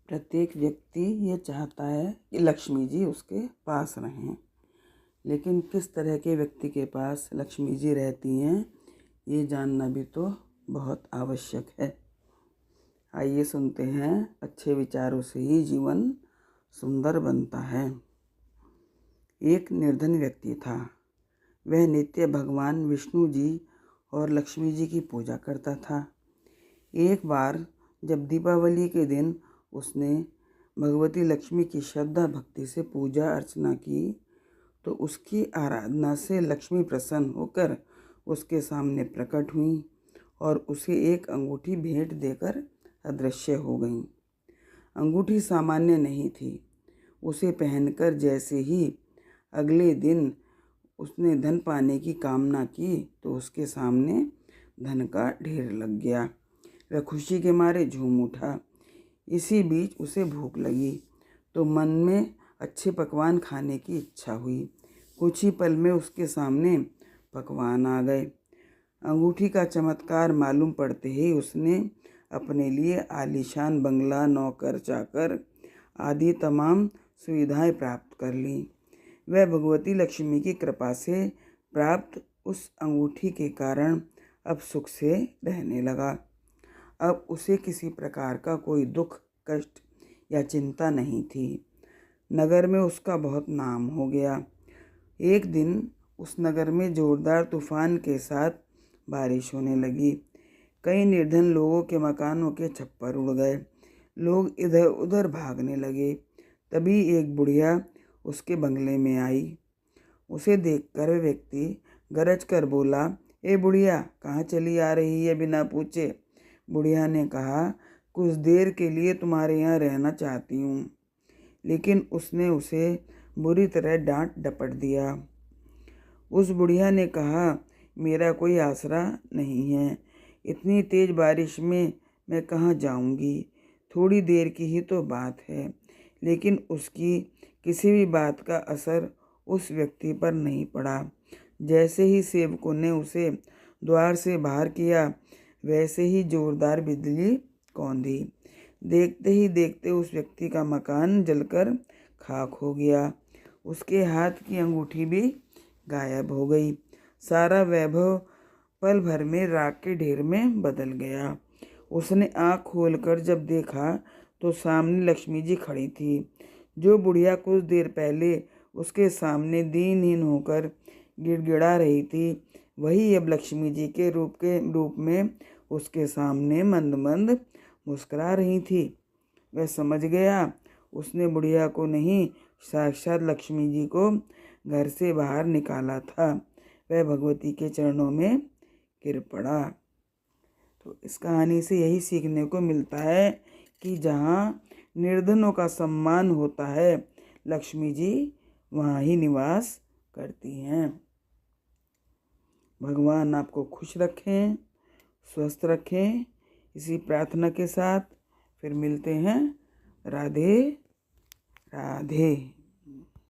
प्रत्येक व्यक्ति ये चाहता है कि लक्ष्मी जी उसके पास रहें, लेकिन किस तरह के व्यक्ति के पास लक्ष्मी जी रहती हैं ये जानना भी तो बहुत आवश्यक है। आइए सुनते हैं, अच्छे विचारों से ही जीवन सुंदर बनता है। एक निर्धन व्यक्ति था। वह नित्य भगवान विष्णु जी और लक्ष्मी जी की पूजा करता था। एक बार जब दीपावली के दिन उसने भगवती लक्ष्मी की श्रद्धा भक्ति से पूजा अर्चना की तो उसकी आराधना से लक्ष्मी प्रसन्न होकर उसके सामने प्रकट हुई और उसे एक अंगूठी भेंट देकर अदृश्य हो गईं। अंगूठी सामान्य नहीं थी। उसे पहनकर जैसे ही अगले दिन उसने धन पाने की कामना की तो उसके सामने धन का ढेर लग गया। वह खुशी के मारे झूम उठा। इसी बीच उसे भूख लगी तो मन में अच्छे पकवान खाने की इच्छा हुई। कुछ ही पल में उसके सामने पकवान आ गए। अंगूठी का चमत्कार मालूम पड़ते ही उसने अपने लिए आलीशान बंगला, नौकर चाकर आदि तमाम सुविधाएं प्राप्त कर लीं। वह भगवती लक्ष्मी की कृपा से प्राप्त उस अंगूठी के कारण अब सुख से रहने लगा। अब उसे किसी प्रकार का कोई दुख, कष्ट या चिंता नहीं थी। नगर में उसका बहुत नाम हो गया। एक दिन उस नगर में जोरदार तूफान के साथ बारिश होने लगी। कई निर्धन लोगों के मकानों के छप्पर उड़ गए। लोग इधर उधर भागने लगे। तभी एक बुढ़िया उसके बंगले में आई। उसे देखकर वह व्यक्ति गरज कर बोला, ए बुढ़िया, कहाँ चली आ रही है बिना पूछे? बुढ़िया ने कहा, कुछ देर के लिए तुम्हारे यहाँ रहना चाहती हूँ। लेकिन उसने उसे बुरी तरह डांट डपट दिया। उस बुढ़िया ने कहा, मेरा कोई आसरा नहीं है। इतनी तेज बारिश में मैं कहाँ जाऊँगी? थोड़ी देर की ही तो बात है। लेकिन उसकी किसी भी बात का असर उस व्यक्ति पर नहीं पड़ा। जैसे ही सेवकों ने उसे द्वार से बाहर किया वैसे ही जोरदार बिजली कौंधी। देखते ही देखते उस व्यक्ति का मकान जलकर खाक हो गया। उसके हाथ की अंगूठी भी गायब हो गई। सारा वैभव पल भर में राख के ढेर में बदल गया। उसने आँख खोलकर जब देखा तो सामने लक्ष्मी जी खड़ी थी। जो बुढ़िया कुछ देर पहले उसके सामने दीनहीन होकर गिड़गिड़ा रही थी, वही अब लक्ष्मी जी के रूप में उसके सामने मंद मंद मुस्कुरा रही थी। वह समझ गया उसने बुढ़िया को नहीं, साक्षात लक्ष्मी जी को घर से बाहर निकाला था। वह भगवती के चरणों में गिर पड़ा। तो इस कहानी से यही सीखने को मिलता है कि जहाँ निर्धनों का सम्मान होता है, लक्ष्मी जी वहाँ ही निवास करती हैं। भगवान आपको खुश रखें, स्वस्थ रखें। इसी प्रार्थना के साथ फिर मिलते हैं। राधे राधे।